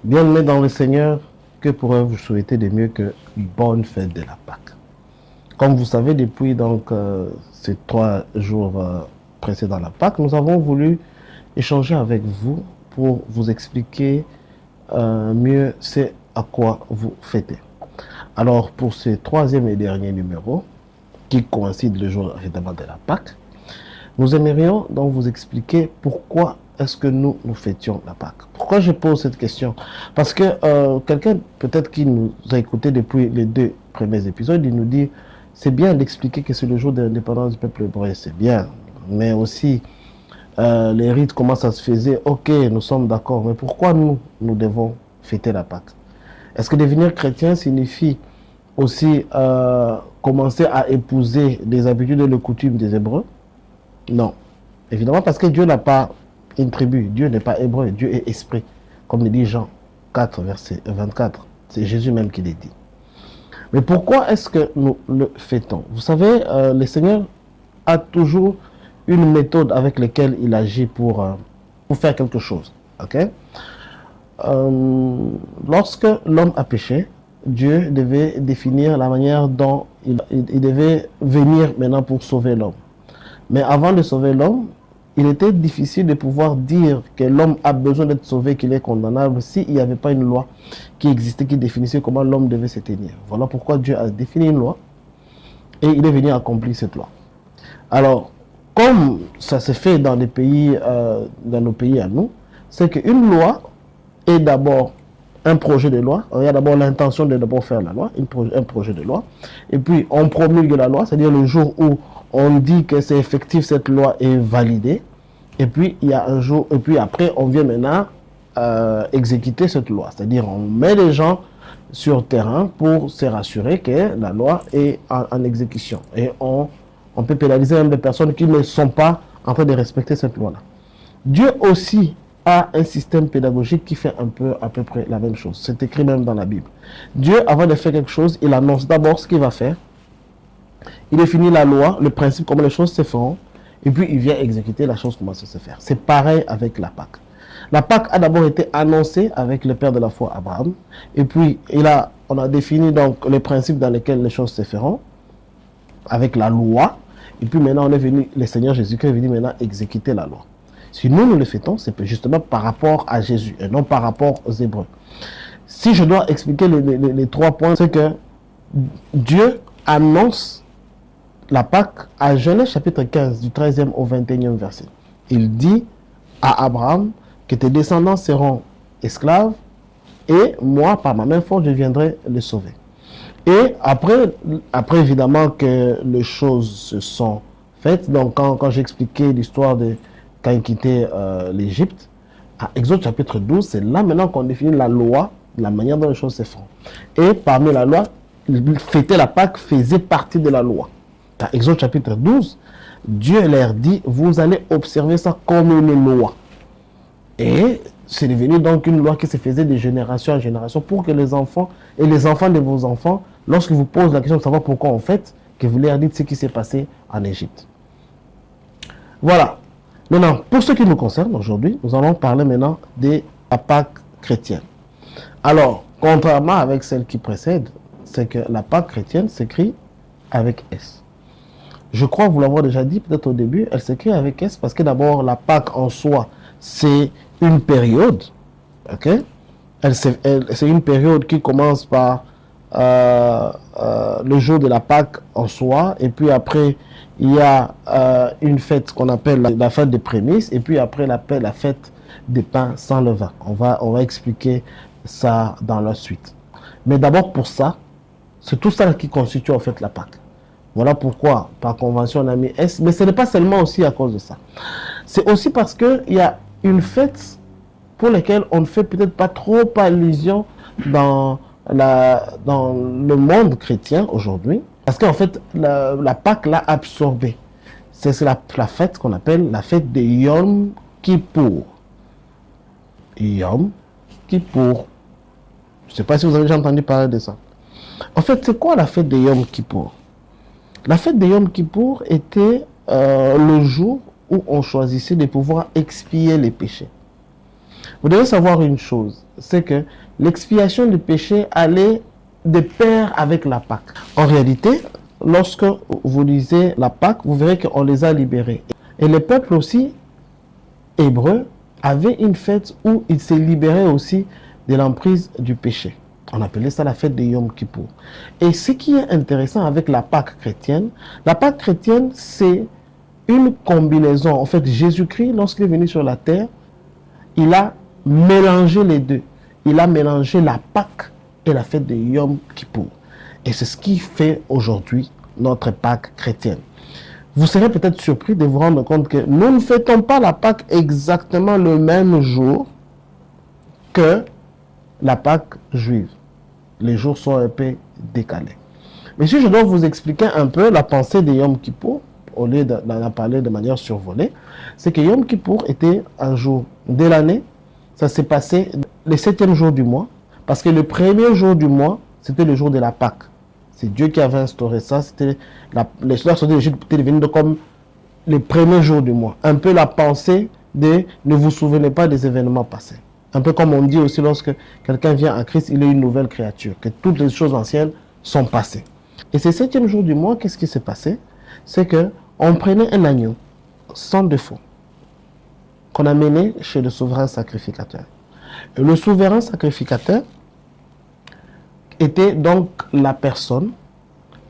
Bien-aimés dans le Seigneur, que pourrais-je vous souhaiter de mieux que une bonne fête de la Pâque? Comme vous savez, depuis ces 3 jours précédant la Pâque, nous avons voulu échanger avec vous pour vous expliquer mieux ce à quoi vous fêtez. Alors, pour ce troisième et dernier numéro, qui coïncide le jour évidemment de la Pâque, nous aimerions donc vous expliquer pourquoi est-ce que nous fêtions la Pâque. Pourquoi je pose cette question? Parce que quelqu'un peut-être qui nous a écouté depuis les 2 premiers épisodes, il nous dit c'est bien d'expliquer que c'est le jour de l'indépendance du peuple hébreu, c'est bien, mais aussi les rites, comment ça se faisait, ok, nous sommes d'accord, mais pourquoi nous devons fêter la Pâque? Est-ce que devenir chrétien signifie aussi commencer à épouser les habitudes et les coutumes des Hébreux? Non. Évidemment, parce que Dieu n'a pas une tribu. Dieu n'est pas hébreu. Dieu est esprit. Comme le dit Jean 4, verset 24. C'est Jésus même qui le dit. Mais pourquoi est-ce que nous le fêtons? Vous savez, le Seigneur a toujours une méthode avec laquelle il agit pour faire quelque chose. Okay? Lorsque l'homme a péché, Dieu devait définir la manière dont il devait venir maintenant pour sauver l'homme. Mais avant de sauver l'homme, il était difficile de pouvoir dire que l'homme a besoin d'être sauvé, qu'il est condamnable, s'il n'y avait pas une loi qui existait, qui définissait comment l'homme devait se tenir. Voilà pourquoi Dieu a défini une loi et il est venu accomplir cette loi. Alors, comme ça se fait dans nos pays à nous, c'est qu'une loi est d'abord un projet de loi. Il y a d'abord l'intention de d'abord faire la loi, un projet de loi. Et puis, on promulgue la loi, c'est-à-dire le jour où on dit que c'est effectif, cette loi est validée. Et puis, il y a un jour, et puis après, on vient maintenant exécuter cette loi. C'est-à-dire, on met les gens sur terrain pour se rassurer que la loi est en exécution. Et on peut pénaliser même des personnes qui ne sont pas en train de respecter cette loi-là. Dieu aussi a un système pédagogique qui fait à peu près la même chose. C'est écrit même dans la Bible. Dieu, avant de faire quelque chose, il annonce d'abord ce qu'il va faire. Il définit la loi, le principe, comment les choses se feront. Et puis, il vient exécuter la chose, comment ça se fait. C'est pareil avec la Pâque. La Pâque a d'abord été annoncée avec le père de la foi, Abraham. Et puis, on a défini donc les principes dans lesquels les choses se feront, avec la loi. Et puis maintenant, le Seigneur Jésus-Christ est venu maintenant exécuter la loi. Si nous le fêtons, c'est justement par rapport à Jésus et non par rapport aux Hébreux. Si je dois expliquer les 3 points, c'est que Dieu annonce la Pâque à Genèse chapitre 15, du 13e au 21e verset. Il dit à Abraham que tes descendants seront esclaves et moi, par ma main forte, je viendrai les sauver. Et après évidemment que les choses se sont faites, donc quand j'expliquais l'histoire de quand il quittait l'Égypte, à Exode chapitre 12, c'est là maintenant qu'on définit la loi, la manière dont les choses se font. Et parmi la loi, fêter la Pâque faisait partie de la loi. Dans Exode chapitre 12, Dieu leur dit, vous allez observer ça comme une loi. Et c'est devenu donc une loi qui se faisait de génération en génération pour que les enfants et les enfants de vos enfants, lorsqu'ils vous posent la question de savoir pourquoi on fête, que vous leur dites ce qui s'est passé en Égypte. Voilà. Maintenant, pour ce qui nous concerne aujourd'hui, nous allons parler maintenant de la Pâque chrétienne. Alors, contrairement avec celle qui précède, c'est que la Pâque chrétienne s'écrit avec S. Je crois vous l'avoir déjà dit peut-être au début, elle s'écrit avec S parce que d'abord, la Pâque en soi, c'est une période. Ok? C'est une période qui commence par le jour de la Pâque en soi, et puis après, il y a une fête qu'on appelle la fête des prémices, et puis après, la fête des pains sans levain. On va expliquer ça dans la suite. Mais d'abord, pour ça, c'est tout ça qui constitue en fait la Pâque. Voilà pourquoi, par convention, on a mis S. Mais ce n'est pas seulement aussi à cause de ça. C'est aussi parce qu'il y a une fête pour laquelle on ne fait peut-être pas trop allusion dans le monde chrétien aujourd'hui. Parce qu'en fait, la Pâque l'a absorbé. C'est la fête qu'on appelle la fête de Yom Kippour. Yom Kippour. Je ne sais pas si vous avez déjà entendu parler de ça. En fait, c'est quoi la fête de Yom Kippour? La fête de Yom Kippour était le jour où on choisissait de pouvoir expier les péchés. Vous devez savoir une chose, c'est que l'expiation du péché allait de pair avec la Pâque. En réalité, lorsque vous lisez la Pâque, vous verrez qu'on les a libérés. Et le peuple aussi, hébreu, avait une fête où il s'est libéré aussi de l'emprise du péché. On appelait ça la fête de Yom Kippour. Et ce qui est intéressant avec la Pâque chrétienne, c'est une combinaison. En fait, Jésus-Christ, lorsqu'il est venu sur la terre, il a mélangé les deux. Il a mélangé la Pâque et la fête de Yom Kippour. Et c'est ce qui fait aujourd'hui notre Pâque chrétienne. Vous serez peut-être surpris de vous rendre compte que nous ne fêtons pas la Pâque exactement le même jour que la Pâque juive. Les jours sont un peu décalés. Mais si je dois vous expliquer un peu la pensée de Yom Kippour, au lieu d'en parler de manière survolée, c'est que Yom Kippour était un jour de l'année. Ça s'est passé le 7e jour du mois, parce que le premier jour du mois, c'était le jour de la Pâque. C'est Dieu qui avait instauré ça. C'était l'histoire sortie d'Égypte était devenue comme le premier jour du mois. Un peu la pensée de ne vous souvenez pas des événements passés. Un peu comme on dit aussi lorsque quelqu'un vient à Christ, il est une nouvelle créature, que toutes les choses anciennes sont passées. Et ce 7e jour du mois, qu'est-ce qui s'est passé? C'est qu'on prenait un agneau sans défaut qu'on amenait chez le souverain sacrificateur. Et le souverain sacrificateur était donc la personne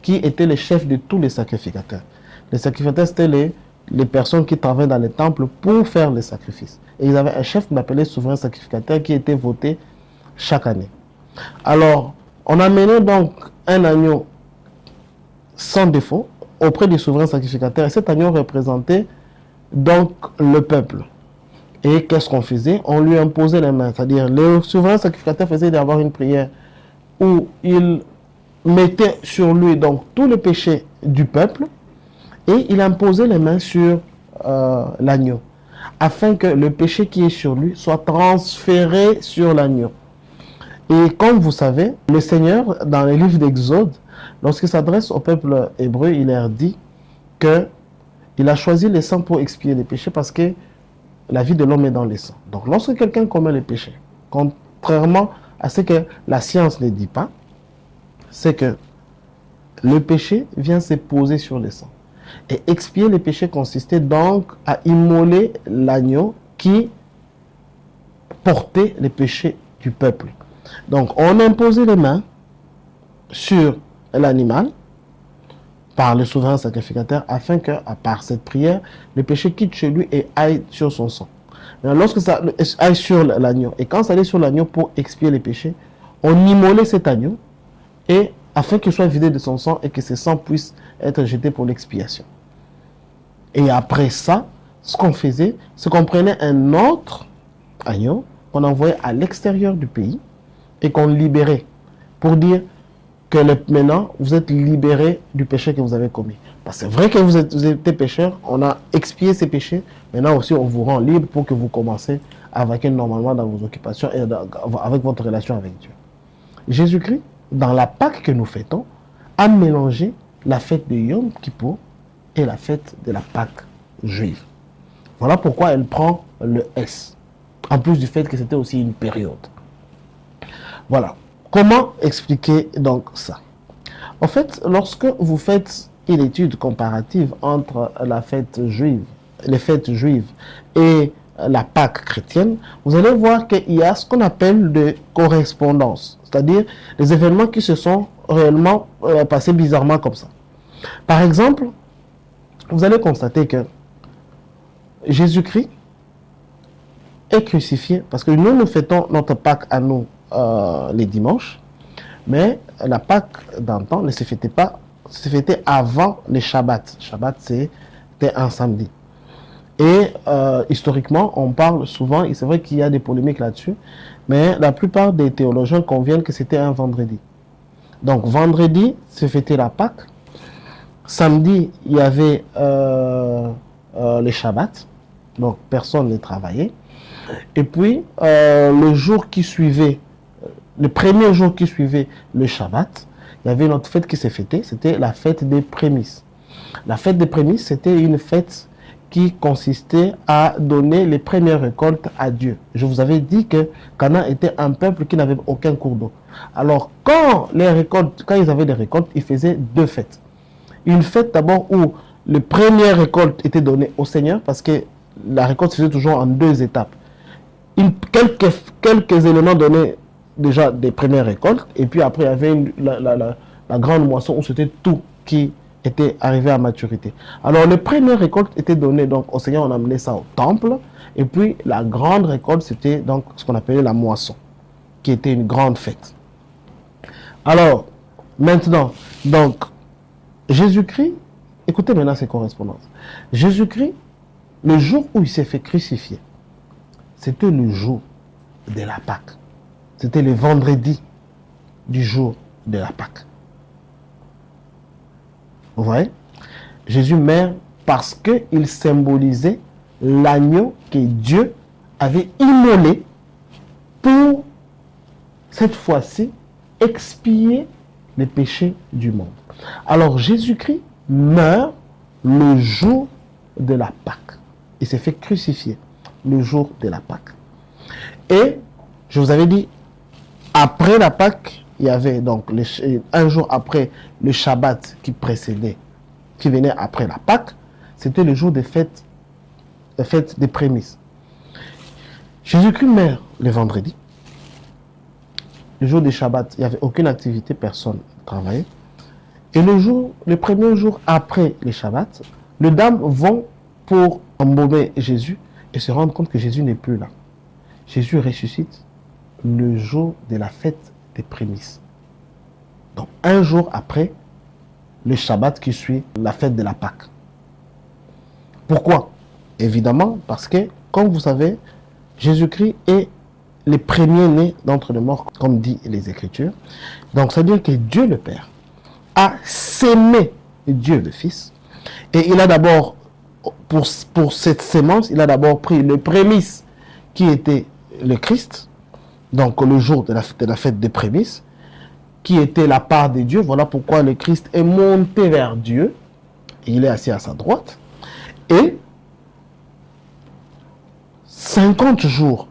qui était le chef de tous les sacrificateurs. Les sacrificateurs, c'était les personnes qui travaillaient dans les temples pour faire les sacrifices. Et ils avaient un chef qu'on appelait souverain sacrificateur qui était voté chaque année. Alors, on amenait donc un agneau sans défaut auprès du souverain sacrificateur. Et cet agneau représentait donc le peuple. Et qu'est-ce qu'on faisait? On lui imposait les mains. C'est-à-dire, le souverain sacrificateur faisait d'avoir une prière où il mettait sur lui donc tous les péchés du peuple et il imposait les mains sur l'agneau afin que le péché qui est sur lui soit transféré sur l'agneau. Et comme vous savez, le Seigneur, dans les livres d'Exode, lorsqu'il s'adresse au peuple hébreu, il leur dit qu'il a choisi les sangs pour expier les péchés parce que la vie de l'homme est dans les sangs. Donc lorsque quelqu'un commet les péchés, contrairement à ce que la science ne dit pas, c'est que le péché vient se poser sur les sangs. Et expier les péchés consistait donc à immoler l'agneau qui portait les péchés du peuple. Donc on imposait les mains sur l'animal par le souverain sacrificateur afin que, à part cette prière, le péché quitte chez lui et aille sur son sang. Lorsque ça aille sur l'agneau, et quand ça allait sur l'agneau pour expier les péchés, on immolait cet agneau et afin qu'il soit vidé de son sang et que ce sang puisse être jeté pour l'expiation. Et après ça, ce qu'on faisait, c'est qu'on prenait un autre agneau qu'on envoyait à l'extérieur du pays et qu'on libérait pour dire que maintenant, vous êtes libéré du péché que vous avez commis. Parce que c'est vrai que vous étiez pécheur, on a expié ces péchés, maintenant aussi on vous rend libre pour que vous commencez à vaquer normalement dans vos occupations et avec votre relation avec Dieu. Jésus-Christ, dans la Pâque que nous fêtons, a mélangé la fête de Yom Kippour et la fête de la Pâque juive. Voilà pourquoi elle prend le S, en plus du fait que c'était aussi une période. Voilà. Comment expliquer donc ça? En fait, lorsque vous faites une étude comparative entre la fête juive, les fêtes juives et la Pâque chrétienne, vous allez voir qu'il y a ce qu'on appelle de correspondance, c'est-à-dire des événements qui se sont réellement passés bizarrement comme ça. Par exemple, vous allez constater que Jésus-Christ est crucifié, parce que nous fêtons notre Pâque à nous les dimanches, mais la Pâque d'antan ne se fêtait pas, se fêtait avant les Shabbats. Shabbat, c'était un samedi. Et historiquement, on parle souvent, et c'est vrai qu'il y a des polémiques là-dessus, mais la plupart des théologiens conviennent que c'était un vendredi. Donc vendredi, se fêtait la Pâque. Samedi, il y avait les Shabbats, donc personne ne travaillait. Et puis, le jour qui suivait, le premier jour qui suivait le Shabbat, il y avait une autre fête qui s'est fêtée, c'était la fête des prémices. La fête des prémices, c'était une fête qui consistait à donner les premières récoltes à Dieu. Je vous avais dit que Canaan était un peuple qui n'avait aucun cours d'eau. Alors, quand ils avaient des récoltes, ils faisaient deux fêtes. Une fête d'abord où les premières récoltes étaient données au Seigneur, parce que la récolte se faisait toujours en deux étapes. Quelques éléments donnaient déjà des premières récoltes, et puis après il y avait la grande moisson où c'était tout qui était arrivé à maturité. Alors les premières récoltes étaient données donc au Seigneur, on amenait ça au temple, et puis la grande récolte c'était donc ce qu'on appelait la moisson, qui était une grande fête. Alors maintenant, donc Jésus-Christ, écoutez maintenant ces correspondances. Jésus-Christ, le jour où il s'est fait crucifier, c'était le jour de la Pâque. C'était le vendredi du jour de la Pâque. Vous voyez? Jésus meurt parce qu'il symbolisait l'agneau que Dieu avait immolé pour, cette fois-ci, expier les péchés du monde. Alors Jésus-Christ meurt le jour de la Pâque. Il s'est fait crucifier le jour de la Pâque. Et je vous avais dit, après la Pâque, il y avait donc un jour après le Shabbat qui précédait, qui venait après la Pâque, c'était le jour des fêtes, la fête des prémices. Jésus-Christ meurt le vendredi. Le jour des Shabbat, il n'y avait aucune activité, personne ne travaillait. Et le premier jour après les Shabbats, les dames vont pour embaumer Jésus et se rendent compte que Jésus n'est plus là. Jésus ressuscite le jour de la fête des prémices. Donc un jour après le Shabbat qui suit la fête de la Pâque. Pourquoi? Évidemment parce que, comme vous savez, Jésus-Christ est les premiers-nés d'entre les morts, comme dit les Écritures. Donc ça veut dire que Dieu le Père a sémé Dieu le Fils. Et il a d'abord, pour cette sémence, il a d'abord pris le prémisse qui était le Christ, donc le jour de la fête des prémices, qui était la part de Dieu. Voilà pourquoi le Christ est monté vers Dieu. Et il est assis à sa droite. Et 50 jours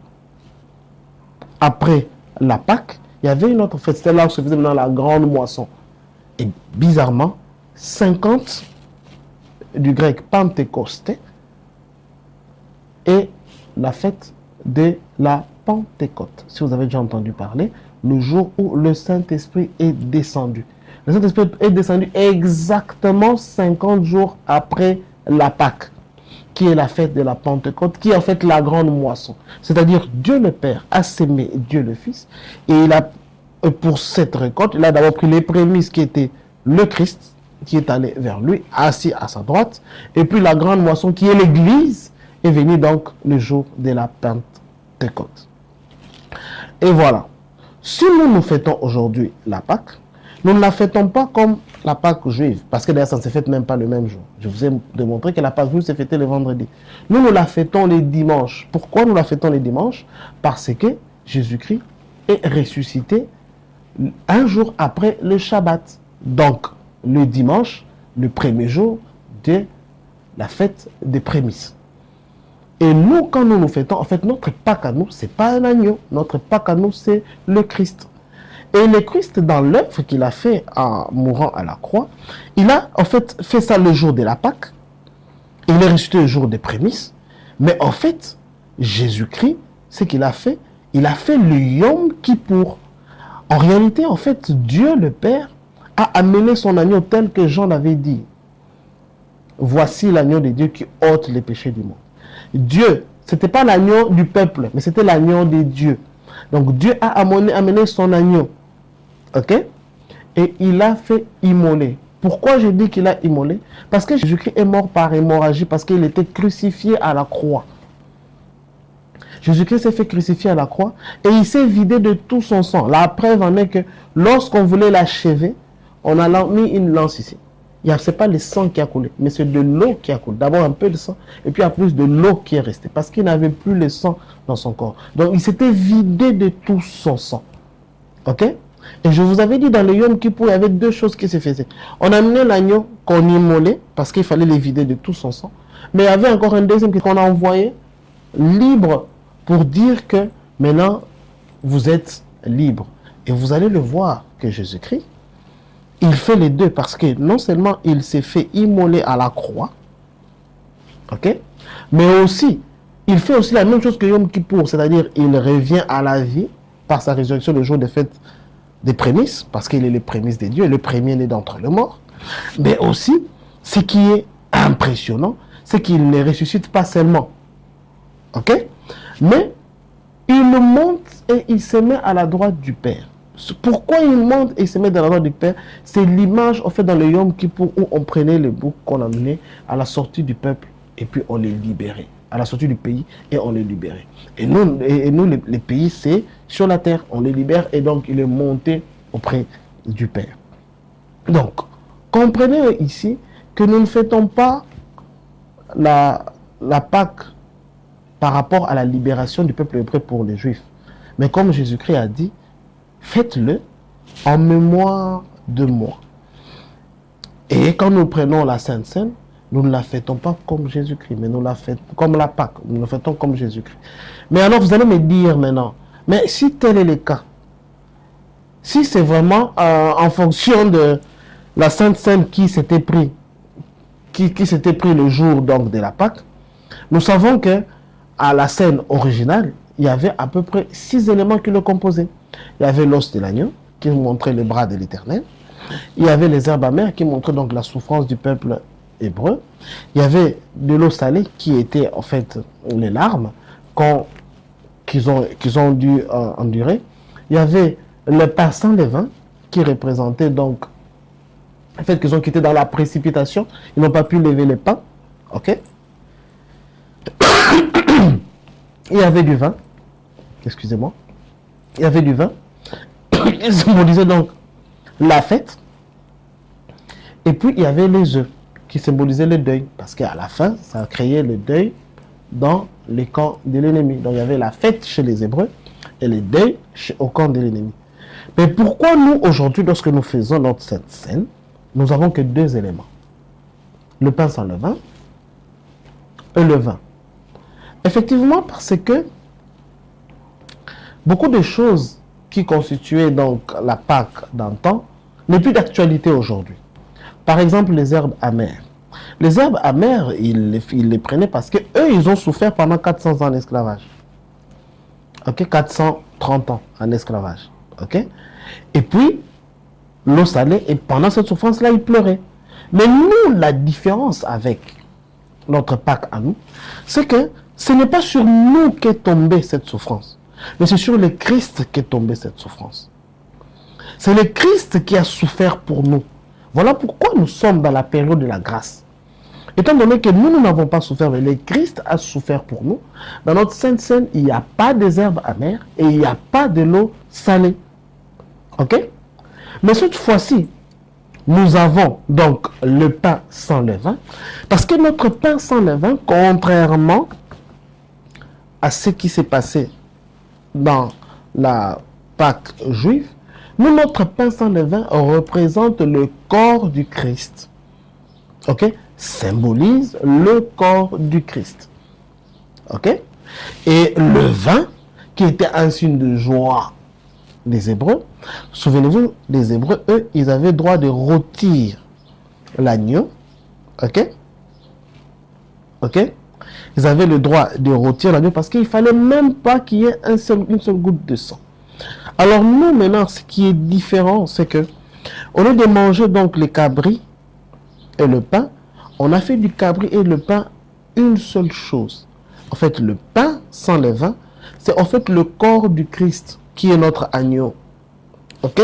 après la Pâque, il y avait une autre fête. C'était là où se faisait maintenant la grande moisson. Et bizarrement, 50 du grec Pentecosté et la fête de la Pentecôte. Si vous avez déjà entendu parler, le jour où le Saint-Esprit est descendu. Le Saint-Esprit est descendu exactement 50 jours après la Pâque, qui est la fête de la Pentecôte, qui est en fait la grande moisson. C'est-à-dire Dieu le Père a sémé Dieu le Fils, et il a, pour cette récolte, il a d'abord pris les prémices qui étaient le Christ, qui est allé vers lui, assis à sa droite, et puis la grande moisson qui est l'Église, est venue donc le jour de la Pentecôte. Et voilà. Si nous fêtons aujourd'hui la Pâque, nous ne la fêtons pas comme la Pâque juive, parce que d'ailleurs ça ne se fête même pas le même jour. Je vous ai démontré que la Pâque juive se fêtait le vendredi. Nous la fêtons les dimanches. Pourquoi nous la fêtons les dimanches? Parce que Jésus-Christ est ressuscité un jour après le Shabbat. Donc, le dimanche, le premier jour de la fête des prémices. Et nous, quand nous fêtons, en fait, notre Pâque à nous, ce n'est pas un agneau. Notre Pâque à nous, c'est le Christ. Et le Christ, dans l'œuvre qu'il a fait en mourant à la croix, il a en fait ça le jour de la Pâque. Il est ressuscité le jour des prémices. Mais en fait, Jésus-Christ, ce qu'il a fait le Yom Kippour. En réalité, en fait, Dieu le Père a amené son agneau tel que Jean l'avait dit. Voici l'agneau de Dieu qui ôte les péchés du monde. Dieu, ce n'était pas l'agneau du peuple, mais c'était l'agneau de Dieu. Donc Dieu a amené son agneau. Ok? Et il a fait immoler. Pourquoi je dis qu'il a immolé? Parce que Jésus-Christ est mort par hémorragie, parce qu'il était crucifié à la croix. Jésus-Christ s'est fait crucifier à la croix et il s'est vidé de tout son sang. La preuve en est que lorsqu'on voulait l'achever, on a mis une lance ici. Ce n'est pas le sang qui a coulé, mais c'est de l'eau qui a coulé. D'abord un peu de sang, et puis après plus de l'eau qui est restée, parce qu'il n'avait plus le sang dans son corps. Donc il s'était vidé de tout son sang. Ok? Et je vous avais dit dans le Yom Kippour, il y avait deux choses qui se faisaient. On amenait l'agneau qu'on immolait, parce qu'il fallait le vider de tout son sang. Mais il y avait encore un deuxième qu'on a envoyé, libre, pour dire que maintenant, vous êtes libre. Et vous allez le voir que Jésus-Christ, il fait les deux parce que non seulement il s'est fait immoler à la croix, ok, mais aussi, il fait aussi la même chose que Yom Kippour, c'est-à-dire il revient à la vie par sa résurrection le jour des fêtes des prémices, parce qu'il est le prémices des dieux, le premier né d'entre les morts. Mais aussi, ce qui est impressionnant, c'est qu'il ne ressuscite pas seulement, ok, mais il monte et il se met à la droite du Père. Pourquoi il monte et il se met à la droite du Père? C'est l'image, en fait, dans le Yom Kippour, où on prenait les boucs qu'on amenait à la sortie du peuple et puis on les libérait. À la sortie du pays et on les libérait. Et nous les pays, c'est sur la terre, on les libère et donc il est monté auprès du Père. Donc, comprenez ici que nous ne fêtons pas la Pâque par rapport à la libération du peuple hébreu pour les Juifs. Mais comme Jésus-Christ a dit, faites-le en mémoire de moi. Et quand nous prenons la Sainte Seine, nous ne la fêtons pas comme Jésus-Christ, mais nous la fêtons comme la Pâque, nous la fêtons comme Jésus-Christ. Mais alors vous allez me dire maintenant, mais si tel est le cas, si c'est vraiment en fonction de la Sainte Seine qui s'était pris, qui s'était pris le jour donc de la Pâque, nous savons que à la scène originale, il y avait à peu près 6 éléments qui le composaient. Il y avait l'os de l'agneau, qui montrait les bras de l'Éternel. Il y avait les herbes amères, qui montraient donc la souffrance du peuple hébreu. Il y avait de l'eau salée, qui était en fait les larmes qu'ils ont dû endurer. Il y avait le pain sans levain, qui représentait donc le fait qu'ils ont quitté dans la précipitation. Ils n'ont pas pu lever les pains. Ok? Il y avait du vin, excusez-moi, il y avait du vin, il symbolisait donc la fête, et puis il y avait les œufs, qui symbolisaient le deuil, parce qu'à la fin, ça a créé le deuil dans les camps de l'ennemi. Donc il y avait la fête chez les Hébreux, et le deuil au camp de l'ennemi. Mais pourquoi nous, aujourd'hui, lorsque nous faisons notre Sainte Seine, nous avons que 2 éléments, le pain sans levain et le vin? Effectivement, parce que beaucoup de choses qui constituaient donc la Pâque d'antan n'est plus d'actualité aujourd'hui. Par exemple, les herbes amères. Les herbes amères, ils les prenaient parce que eux, ils ont souffert pendant 400 ans en esclavage. Ok, 430 ans en esclavage. Ok, et puis l'eau salée, et pendant cette souffrance-là, ils pleuraient. Mais nous, la différence avec notre Pâque à nous, c'est que ce n'est pas sur nous qu'est tombée cette souffrance, mais c'est sur le Christ qu'est tombée cette souffrance. C'est le Christ qui a souffert pour nous. Voilà pourquoi nous sommes dans la période de la grâce. Étant donné que nous n'avons pas souffert, mais le Christ a souffert pour nous, dans notre Sainte Seine, il n'y a pas des herbes amères et il n'y a pas de l'eau salée. Ok? Mais cette fois-ci, nous avons donc le pain sans levain, parce que notre pain sans levain, contrairement à ce qui s'est passé dans la Pâque juive, nous, notre pain sans levain représente le corps du Christ. Ok? Symbolise le corps du Christ. Ok? Et le vin, qui était un signe de joie des Hébreux, souvenez-vous, les Hébreux, eux, ils avaient droit de rôtir l'agneau. Ok? Ok? Ils avaient le droit de rôtir l'agneau parce qu'il ne fallait même pas qu'il y ait une seule goutte de sang. Alors nous, maintenant, ce qui est différent, c'est que au lieu de manger donc les cabris et le pain, on a fait du cabri et le pain une seule chose. En fait, le pain sans levain, c'est en fait le corps du Christ qui est notre agneau. Ok?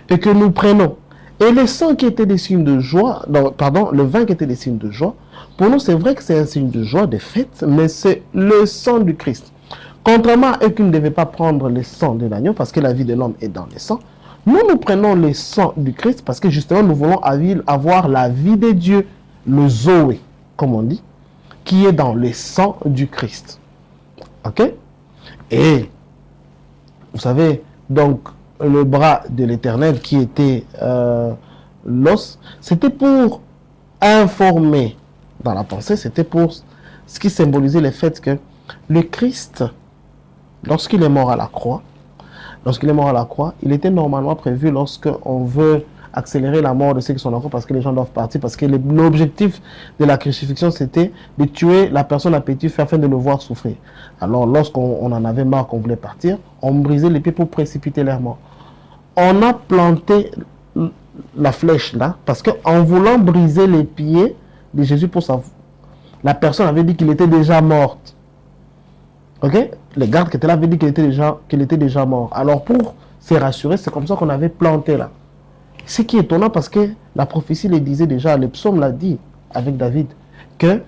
Et que nous prenons. Et le sang qui était des signes de joie, le vin qui était des signes de joie, pour nous, c'est vrai que c'est un signe de joie, de fête, mais c'est le sang du Christ. Contrairement à eux qui ne devaient pas prendre le sang de l'agneau, parce que la vie de l'homme est dans le sang, nous prenons le sang du Christ parce que justement, nous voulons avoir la vie de Dieu, le Zoé, comme on dit, qui est dans le sang du Christ. Ok? Et, vous savez, donc, le bras de l'Éternel qui était l'os, c'était pour informer dans la pensée, c'était pour ce qui symbolisait le fait que le Christ, lorsqu'il est mort à la croix, il était normalement prévu lorsqu'on veut accélérer la mort de ceux qui sont encore parce que les gens doivent partir, parce que l'objectif de la crucifixion, c'était de tuer la personne à petit feu afin de le voir souffrir. Alors, lorsqu'on en avait marre, qu'on voulait partir, on brisait les pieds pour précipiter leur mort. On a planté la flèche là, parce qu'en voulant briser les pieds de Jésus pour sa... La personne avait dit qu'il était déjà mort. Ok? Les gardes qui étaient là avaient dit qu'il était déjà mort. Alors pour se rassurer, c'est comme ça qu'on avait planté là. Ce qui est étonnant parce que la prophétie le disait déjà, le psaume l'a dit avec David, que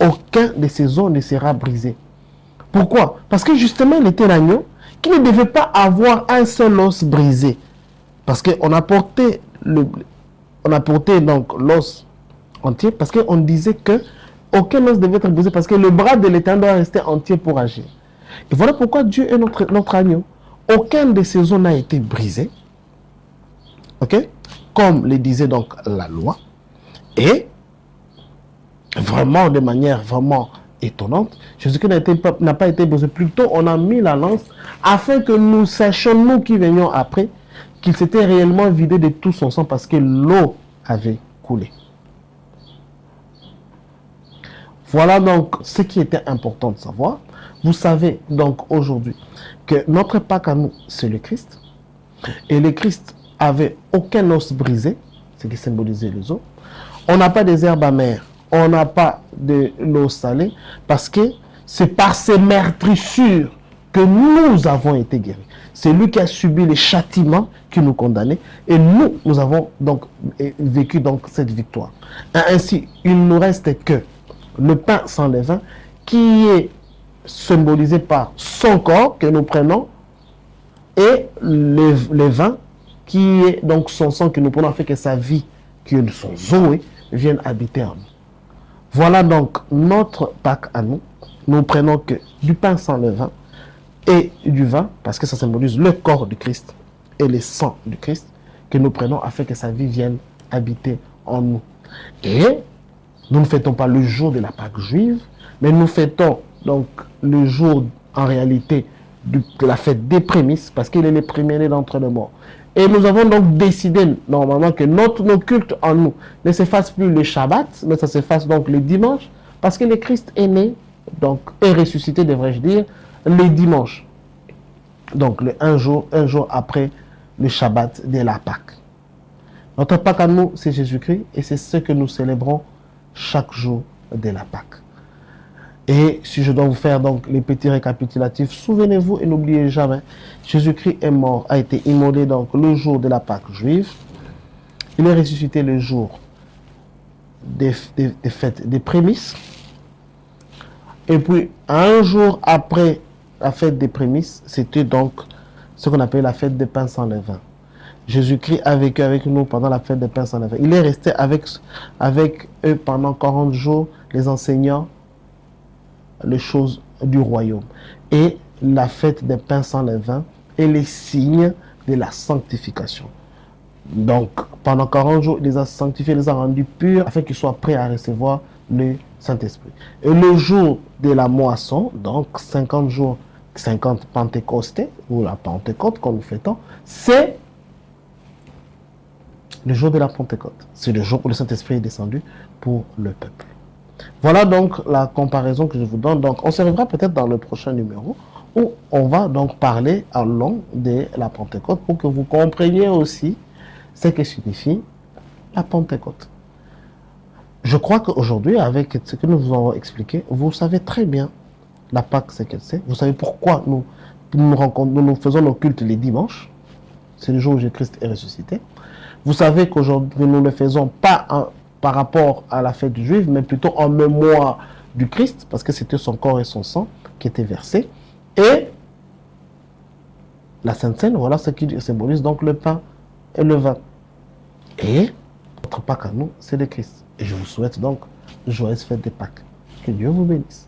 aucun de ses os ne sera brisé. Pourquoi? Parce que justement, il était l'agneau qui ne devait pas avoir un seul os brisé. Parce qu'on a porté donc l'os entier, parce qu'on disait que aucun os devait être brisé, parce que le bras de l'Éternel doit rester entier pour agir. Et voilà pourquoi Dieu est notre agneau. Aucun de ces os n'a été brisé. Ok? Comme le disait donc la loi. Et vraiment, de manière vraiment étonnante, Jésus-Christ n'a pas été brisé. Plutôt, on a mis la lance afin que nous sachions, nous qui venions après, qu'il s'était réellement vidé de tout son sang parce que l'eau avait coulé. Voilà donc ce qui était important de savoir. Vous savez donc aujourd'hui que notre Pâques à nous, c'est le Christ. Et le Christ avait aucun os brisé, ce qui symbolisait les os. On n'a pas des herbes amères, on n'a pas de l'eau salée, parce que c'est par ces meurtrissures que nous avons été guéris. C'est lui qui a subi les châtiments qui nous condamnaient, et nous avons donc vécu donc cette victoire. Ainsi, il ne nous reste que le pain sans levain, qui est symbolisé par son corps que nous prenons, et le vin, qui est donc son sang que nous prenons, afin que sa vie, que son Zoé, vienne habiter en nous. Voilà donc notre Pâques à nous. Nous prenons que du pain sans levain et du vin, parce que ça symbolise le corps du Christ et le sang du Christ, que nous prenons afin que sa vie vienne habiter en nous. Et nous ne fêtons pas le jour de la Pâque juive, mais nous fêtons donc le jour, en réalité, de la fête des prémices, parce qu'il est le premier-né d'entre les morts. Et nous avons donc décidé, normalement, que nos cultes en nous ne se fassent plus le Shabbat, mais ça se fasse donc le dimanche, parce que le Christ est né, donc est ressuscité, devrais-je dire, le dimanche. Donc, un jour après le Shabbat de la Pâque. Notre Pâque à nous, c'est Jésus-Christ, et c'est ce que nous célébrons chaque jour de la Pâque. Et si je dois vous faire donc les petits récapitulatifs, souvenez-vous et n'oubliez jamais, Jésus-Christ est mort, a été immolé donc le jour de la Pâque juive. Il est ressuscité le jour des fêtes des prémices. Et puis, un jour après la fête des prémices, c'était donc ce qu'on appelle la fête des pains sans levain. Jésus-Christ a vécu avec nous pendant la fête des pains sans levain. Il est resté avec eux pendant 40 jours, les enseignants les choses du royaume. Et la fête des pains sans levain est les signes de la sanctification. Donc, pendant 40 jours, il les a sanctifiés, il les a rendus purs, afin qu'ils soient prêts à recevoir le Saint-Esprit. Et le jour de la moisson, donc 50 jours, 50 Pentecôtés, ou la Pentecôte qu'on nous fêtons, c'est le jour de la Pentecôte. C'est le jour où le Saint-Esprit est descendu pour le peuple. Voilà donc la comparaison que je vous donne. Donc, on se reverra peut-être dans le prochain numéro où on va donc parler en long de la Pentecôte pour que vous compreniez aussi ce que signifie la Pentecôte. Je crois qu'aujourd'hui, avec ce que nous vous avons expliqué, vous savez très bien la Pâque, ce qu'elle c'est. Vous savez pourquoi nous faisons nos cultes les dimanches. C'est le jour où Jésus-Christ est ressuscité. Vous savez qu'aujourd'hui, nous ne le faisons pas par rapport à la fête juive, mais plutôt en mémoire du Christ, parce que c'était son corps et son sang qui étaient versés. Et la Sainte Seine, voilà ce qui symbolise donc le pain et le vin. Et notre Pâques à nous, c'est le Christ. Et je vous souhaite donc une joyeuse fête des Pâques. Que Dieu vous bénisse.